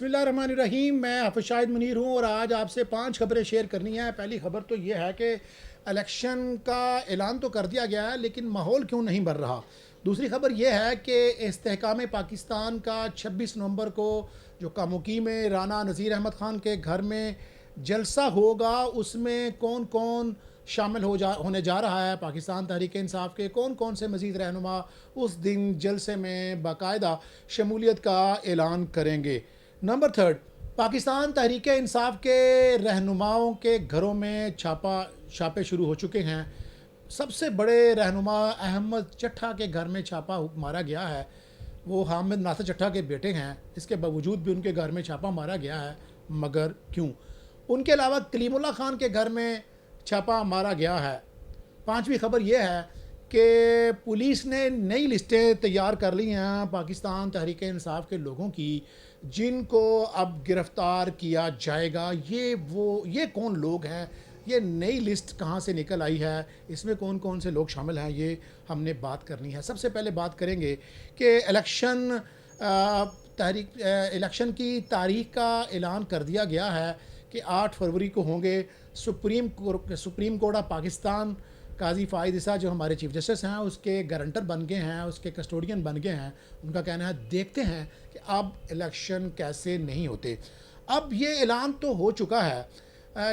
बिस्मिल्लाहिर्रहमानिर्रहीम। मैं हाफ़िज़ शाहिद मुनीर हूँ और आज आपसे 5 खबरें शेयर करनी है। पहली खबर तो ये है कि इलेक्शन का ऐलान तो कर दिया गया है, लेकिन माहौल क्यों नहीं बन रहा। दूसरी खबर ये है कि इस्तेहकाम पाकिस्तान का 26 नवंबर को जो कामुकीम राना नज़ीर अहमद ख़ान के घर में जलसा होगा, उसमें कौन कौन शामिल होने जा रहा है। पाकिस्तान तहरीक इंसाफ के कौन कौन से मज़ीद रहनुमा उस दिन जलसे में बाकायदा शमूलियत का ऐलान करेंगे। नंबर थर्ड, पाकिस्तान तहरीक इंसाफ के रहनुमाओं के घरों में छापे शुरू हो चुके हैं। सबसे बड़े रहनुमा अहमद चट्ठा के घर में छापा मारा गया है। वो हामिद नासिर चट्ठा के बेटे हैं, इसके बावजूद भी उनके घर में छापा मारा गया है। मगर क्यों? उनके अलावा कलीमुल्लाह खान के घर में छापा मारा गया है। पांचवी खबर यह है कि पुलिस ने नई लिस्टें तैयार कर ली हैं पाकिस्तान तहरीक इंसाफ के लोगों की, जिनको अब गिरफ़्तार किया जाएगा। ये कौन लोग हैं, ये नई लिस्ट कहाँ से निकल आई है, इसमें कौन कौन से लोग शामिल हैं, ये हमने बात करनी है। सबसे पहले बात करेंगे कि इलेक्शन की तारीख का ऐलान कर दिया गया है कि 8 फरवरी को होंगे। सुप्रीम कोर्ट ऑफ पाकिस्तान काजी फ़ाइज़ ईसा जो हमारे चीफ जस्टिस हैं, उसके गारंटर बन गए हैं, उसके कस्टोडियन बन गए हैं। उनका कहना है देखते हैं कि अब इलेक्शन कैसे नहीं होते। अब ये ऐलान तो हो चुका है,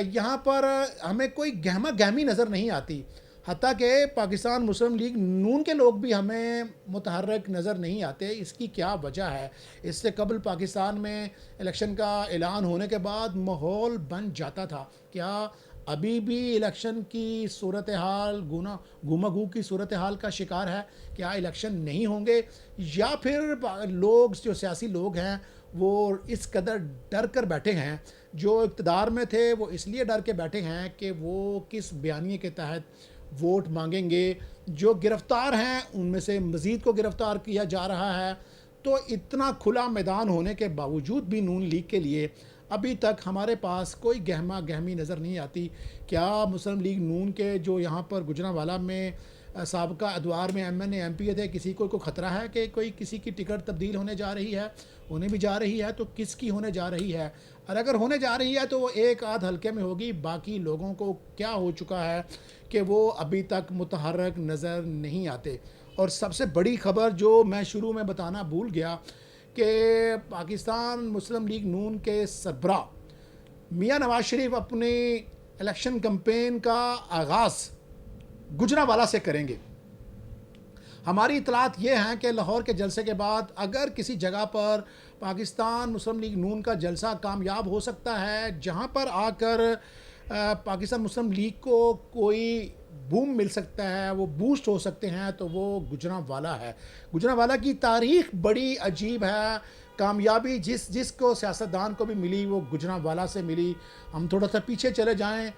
यहाँ पर हमें कोई गहमा गहमी नज़र नहीं आती। हत्ता कि पाकिस्तान मुस्लिम लीग नून के लोग भी हमें मुतहर्रिक नज़र नहीं आते। इसकी क्या वजह है? इससे कबल पाकिस्तान में इलेक्शन का ऐलान होने के बाद माहौल बन जाता था। क्या अभी भी इलेक्शन की सूरत हाल गुमागू की सूरत हाल का शिकार है? क्या इलेक्शन नहीं होंगे, या फिर लोग जो सियासी लोग हैं वो इस कदर डर कर बैठे हैं, जो इक़्तिदार में थे वो इसलिए डर के बैठे हैं कि वो किस बयानिए के तहत वोट मांगेंगे। जो गिरफ़्तार हैं उनमें से मज़ीद को गिरफ़्तार किया जा रहा है। तो इतना खुला मैदान होने के बावजूद भी नून लीग के लिए अभी तक हमारे पास कोई गहमा गहमी नज़र नहीं आती। क्या मुस्लिम लीग नून के जो यहाँ पर गुजरांवाला में साबका अदवार में MNA MPA थे, किसी को ख़तरा है कि कोई किसी की टिकट तब्दील होने जा रही है? होने भी जा रही है तो किसकी होने जा रही है? और अगर होने जा रही है तो वो एक आध हल्के में होगी। बाकी लोगों को क्या हो चुका है कि वो अभी तक मुतहर्रिक नज़र नहीं आते। और सबसे बड़ी ख़बर जो मैं शुरू में बताना भूल गया कि पाकिस्तान मुस्लिम लीग नून के सरबराह मियां नवाज शरीफ अपनी इलेक्शन कैंपेन का आगाज़ गुजरांवाला से करेंगे। हमारी इतलात ये हैं कि लाहौर के जलसे के बाद अगर किसी जगह पर पाकिस्तान मुस्लिम लीग नून का जलसा कामयाब हो सकता है, जहां पर आकर पाकिस्तान मुस्लिम लीग को कोई बूम मिल सकता है, वो बूस्ट हो सकते हैं, तो वो गुजरांवाला है। गुजरांवाला की तारीख़ बड़ी अजीब है। कामयाबी जिसको सियासतदान को भी मिली वो गुजरांवाला से मिली। हम थोड़ा सा पीछे चले जाएं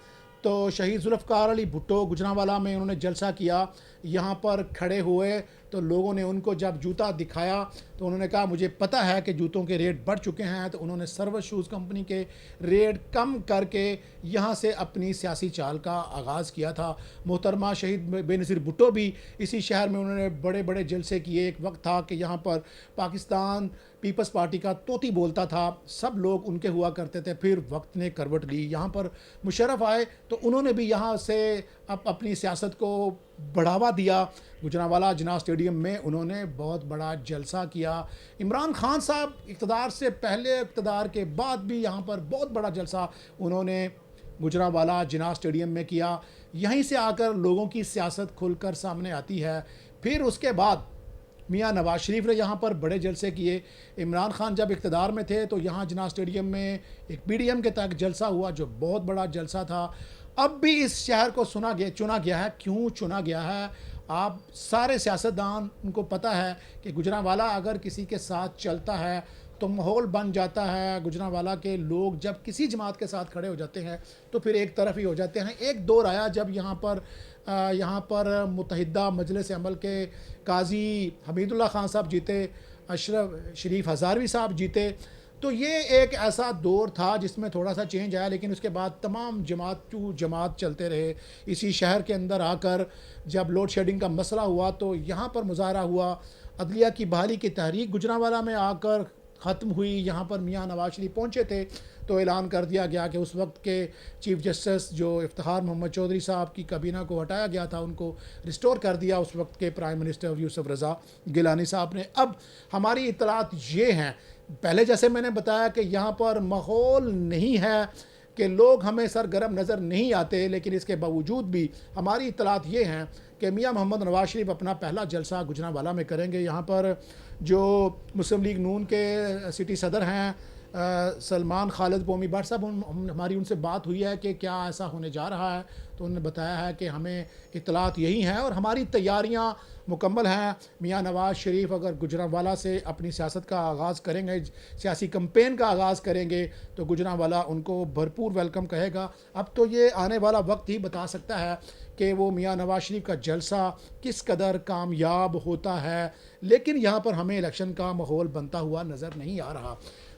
तो शहीद जुल्फ़िकार अली भुट्टो गुजरांवाला में उन्होंने जलसा किया। यहाँ पर खड़े हुए तो लोगों ने उनको जब जूता दिखाया तो उन्होंने कहा मुझे पता है कि जूतों के रेट बढ़ चुके हैं। तो उन्होंने सर्वर शूज़ कंपनी के रेट कम करके यहाँ से अपनी सियासी चाल का आगाज़ किया था। मोहतरमा शहीद बेनज़ीर भुट्टो भी इसी शहर में उन्होंने बड़े बड़े जलसे किए। एक वक्त था कि यहाँ पर पाकिस्तान पीपल्स पार्टी का तोती बोलता था, सब लोग उनके हुआ करते थे। फिर वक्त ने करवट ली, यहाँ पर मुशर्रफ आए तो उन्होंने भी यहाँ से अपनी सियासत को बढ़ावा दिया। गुजरांवाला जिन्ना स्टेडियम में उन्होंने बहुत बड़ा जलसा किया। इमरान खान साहब इक़्तिदार से पहले, इक़्तिदार के बाद भी यहाँ पर बहुत बड़ा जलसा उन्होंने गुजरांवाला जिन्ना स्टेडियम में किया। यहीं से आकर लोगों की सियासत खुलकर सामने आती है। फिर उसके बाद मियां नवाज शरीफ ने यहाँ पर बड़े जलसे किए। इमरान खान जब इक़्तिदार में थे तो यहाँ जिन्ना स्टेडियम में एक PDM के तहत जलसा हुआ, जो बहुत बड़ा जलसा था। अब भी इस शहर को चुना गया है। क्यों चुना गया है? आप सारे सियासतदान, उनको पता है कि गुजरांवाला अगर किसी के साथ चलता है तो माहौल बन जाता है। गुजरांवाला के लोग जब किसी जमात के साथ खड़े हो जाते हैं तो फिर एक तरफ ही हो जाते हैं। एक दौर आया जब यहाँ पर मुत्तहिदा मजलिस अमल के काजी हमीदुल्लाह खान साहब जीते, अशरफ शरीफ हज़ारवी साहब जीते। तो ये एक ऐसा दौर था जिसमें थोड़ा सा चेंज आया, लेकिन उसके बाद तमाम जमात टू जमात चलते रहे। इसी शहर के अंदर आकर जब लोड शेडिंग का मसला हुआ तो यहाँ पर मुजाहरा हुआ। अदलिया की बहाली की तहरीक गुजरांवाला में आकर ख़त्म हुई, यहाँ पर मियाँ नवाज शरीफ पहुँचे थे, तो ऐलान कर दिया गया कि उस वक्त के चीफ जस्टिस जो इफ्तिखार मोहम्मद चौधरी साहब की काबीना को हटाया गया था, उनको रिस्टोर कर दिया उस वक्त के प्राइम मिनिस्टर यूसुफ रज़ा गिलानी साहब ने। अब हमारी इत्तलात ये हैं, पहले जैसे मैंने बताया कि यहाँ पर माहौल नहीं है कि लोग हमें सरगर्म नज़र नहीं आते, लेकिन इसके बावजूद भी हमारी इत्तलात ये हैं कि मियाँ मोहम्मद नवाज शरीफ अपना पहला जलसा गुजरांवाला में करेंगे। यहाँ पर जो मुस्लिम लीग नून के सिटी सदर हैं सलमान खालिद पोमी भट्ट साहब, हमारी उनसे बात हुई है कि क्या ऐसा होने जा रहा है, तो उन्होंने बताया है कि हमें इत्तलात यही हैं और हमारी तैयारियां मुकम्मल हैं। मियाँ नवाज शरीफ अगर गुजरांवाला से अपनी सियासत का आगाज़ करेंगे, सियासी कैंपेन का आगाज़ करेंगे, तो गुजरांवाला उनको भरपूर वेलकम कहेगा। अब तो ये आने वाला वक्त ही बता सकता है कि वो मियाँ नवाज शरीफ का जलसा किस कदर कामयाब होता है, लेकिन यहाँ पर हमें इलेक्शन का माहौल बनता हुआ नज़र नहीं आ रहा।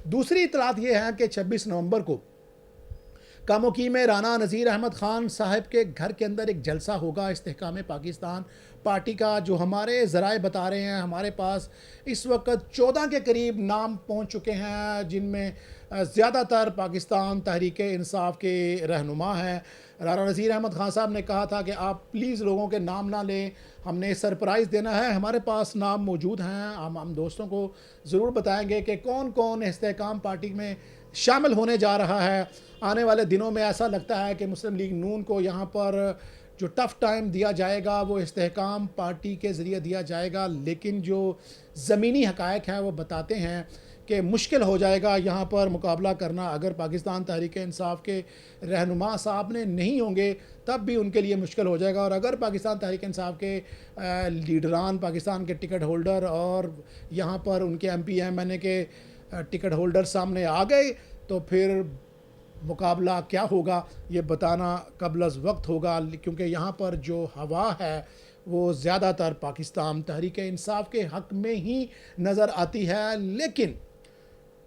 दूसरी इतलात ये है कि 26 नवंबर को कामोकी में राना नज़ीर अहमद ख़ान साहब के घर के अंदर एक जलसा होगा इस्तेहकाम पाकिस्तान पार्टी का, जो हमारे ज़राए बता रहे हैं। हमारे पास इस वक्त 14 के करीब नाम पहुंच चुके हैं, जिनमें ज़्यादातर पाकिस्तान तहरीक इंसाफ के रहनुमा हैं। राना नज़ीर अहमद ख़ान साहब ने कहा था कि आप प्लीज़ लोगों के नाम ना लें, हमने सरप्राइज़ देना है। हमारे पास नाम मौजूद हैं, हम दोस्तों को ज़रूर बताएंगे कि कौन कौन इस्तेहकाम पार्टी में शामिल होने जा रहा है। आने वाले दिनों में ऐसा लगता है कि मुस्लिम लीग नून को यहाँ पर जो टफ़ टाइम दिया जाएगा वो इस्तेहकाम पार्टी के ज़रिए दिया जाएगा, लेकिन जो ज़मीनी हक़ाइक़ हैं वो बताते हैं कि मुश्किल हो जाएगा यहाँ पर मुकाबला करना। अगर पाकिस्तान तहरीक इंसाफ के रहनुमा साहब ने नहीं होंगे तब भी उनके लिए मुश्किल हो जाएगा, और अगर पाकिस्तान तहरीक इंसाफ के लीडरान, पाकिस्तान के टिकट होल्डर और यहाँ पर उनके MPMNA के टिकट होल्डर सामने आ गए तो फिर मुकाबला क्या होगा ये बताना कबल वक्त होगा, क्योंकि यहाँ पर जो हवा है वो ज़्यादातर पाकिस्तान तहरीक इंसाफ के हक़ में ही नज़र आती है। लेकिन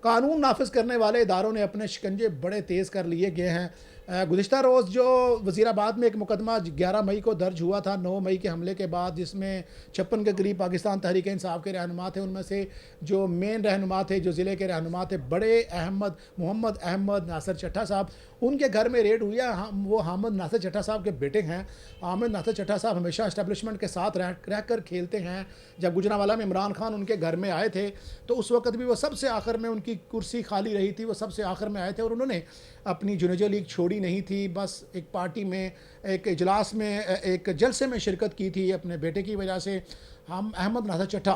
कानून नाफिज करने वाले इदारों ने अपने शिकंजे बड़े तेज़ कर लिए गए हैं। गुज़िश्ता रोज़ जो वज़ीराबाद में एक मुकदमा 11 मई को दर्ज हुआ था 9 मई के हमले के बाद, जिसमें 56 के करीब पाकिस्तान तहरीक इंसाफ के रहनुमा थे। उनमें से जो मेन रहनुमा थे, जो ज़िले के रहनुमा थे, बड़े मोहम्मद अहमद नासिर चट्टा साहब, उनके घर में रेड हुई है। वो हामिद नासिर चट्टा साहब के बेटे हैं। हामिद नासिर चट्टा साहब हमेशा इस्टेब्लिशमेंट के साथ रह कर खेलते हैं। जब गुजरांवाला में इमरान खान उनके घर में आए थे तो उस वक्त भी वो सबसे आखिर में, उनकी कुर्सी खाली रही थी, वो सबसे आखिर में आए थे और उन्होंने अपनी जुनेजो लीग छोड़ी नहीं थी। बस एक पार्टी में, एक इजलास में, एक जलसे में शिरकत की थी अपने बेटे की वजह से। हम अहमद नासिर चट्टा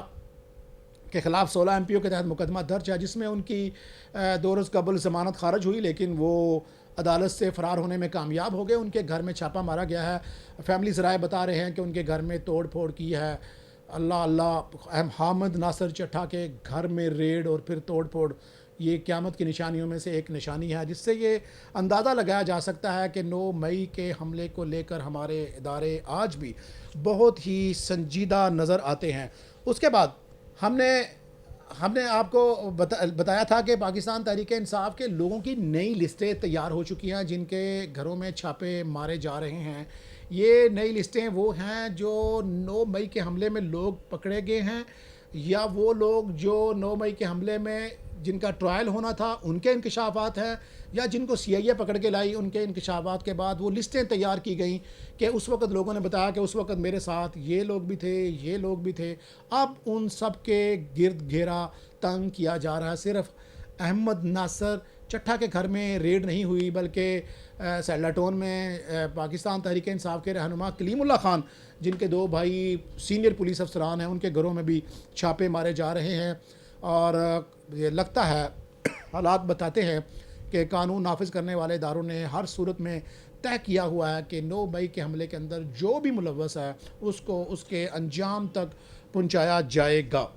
के ख़िलाफ़ 16 MPO के तहत मुकदमा दर्ज है, जिसमें उनकी 2 रोज़ कबल ज़मानत खारिज हुई, लेकिन वो अदालत से फ़रार होने में कामयाब हो गए। उनके घर में छापा मारा गया है। फैमिली ज़राए बता रहे हैं कि उनके घर में तोड़ फोड़ की है। अल्लाह अल्लाह, हामिद नासिर चट्टा के घर में रेड और फिर तोड़ फोड़, ये क़यामत की निशानियों में से एक निशानी है, जिससे ये अंदाज़ा लगाया जा सकता है कि 9 मई के हमले को लेकर हमारे इदारे आज भी बहुत ही संजीदा नज़र आते हैं। उसके बाद हमने आपको बताया था कि पाकिस्तान तहरीक इंसाफ के लोगों की नई लिस्टें तैयार हो चुकी हैं जिनके घरों में छापे मारे जा रहे हैं। ये नई लिस्टें वो हैं जो 9 मई के हमले में लोग पकड़े गए हैं, या वो लोग जो 9 मई के हमले में जिनका ट्रायल होना था उनके इंकशाफात हैं, या जिनको CIA पकड़ के लाई उनके इंकशाफात के बाद वो लिस्टें तैयार की गई कि उस वक्त लोगों ने बताया कि उस वक्त मेरे साथ ये लोग भी थे, ये लोग भी थे। अब उन सब के गिर्द घेरा तंग किया जा रहा है। सिर्फ अहमद नासिर चट्टा के घर में रेड नहीं हुई, बल्कि सैलाटोन में पाकिस्तान तहरीक इंसाफ के रहनुमा कलीमुल्लाह खान, जिनके 2 भाई सीनियर पुलिस अफसरान हैं, उनके घरों में भी छापे मारे जा रहे हैं। और ये लगता है, हालात बताते हैं कि कानून नाफिज करने वाले इदारों ने हर सूरत में तय किया हुआ है कि 9 मई के हमले के अंदर जो भी मुलव्वस है उसको उसके अंजाम तक पहुंचाया जाएगा।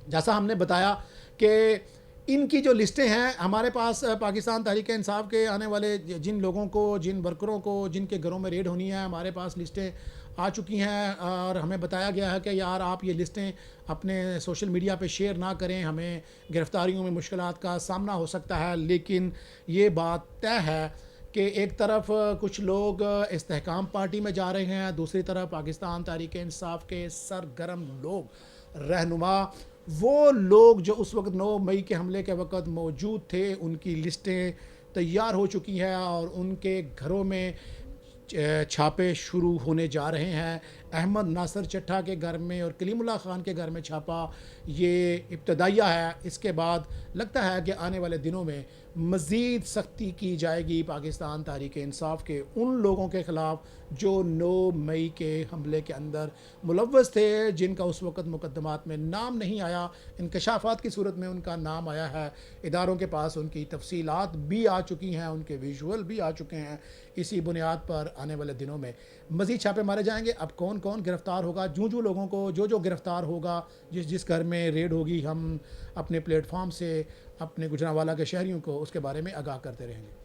जैसा हमने बताया कि इनकी जो लिस्टें हैं हमारे पास, पाकिस्तान तहरीक इंसाफ के आने वाले जिन लोगों को, जिन वर्करों को, जिनके घरों में रेड होनी है, हमारे पास लिस्टें आ चुकी हैं और हमें बताया गया है कि यार आप ये लिस्टें अपने सोशल मीडिया पे शेयर ना करें, हमें गिरफ़्तारियों में मुश्किलात का सामना हो सकता है। लेकिन ये बात तय है कि एक तरफ कुछ लोग इस्तेहकाम पार्टी में जा रहे हैं, दूसरी तरफ पाकिस्तान तहरीक इंसाफ के सरगर्म लोग, रहनुमा, वो लोग जो उस वक़्त 9 मई के हमले के वक़्त मौजूद थे, उनकी लिस्टें तैयार हो चुकी हैं और उनके घरों में छापे शुरू होने जा रहे हैं। अहमद नासिर चट्टा के घर में और कलीमुल्लाह ख़ान के घर में छापा ये इब्तदाइया है। इसके बाद लगता है कि आने वाले दिनों में मज़ीद सख्ती की जाएगी पाकिस्तान तहरीक इंसाफ के उन लोगों के ख़िलाफ़ जो 9 मई के हमले के अंदर मुलव्वस थे, जिनका उस वक़्त मुकदमात में नाम नहीं आया, इंकशाफात की सूरत में उनका नाम आया है। इदारों के पास उनकी तफसीलात भी आ चुकी हैं, उनके विजुअल भी आ चुके हैं। इसी बुनियाद पर आने वाले दिनों में मज़ीद छापे मारे जाएंगे। अब कौन कौन गिरफ़्तार होगा, जो लोगों को जो गिरफ़्तार होगा, जिस घर में रेड होगी, हम अपने प्लेटफॉर्म से अपने गुजरांवाला के शहरियों को उसके बारे में आगाह करते रहेंगे।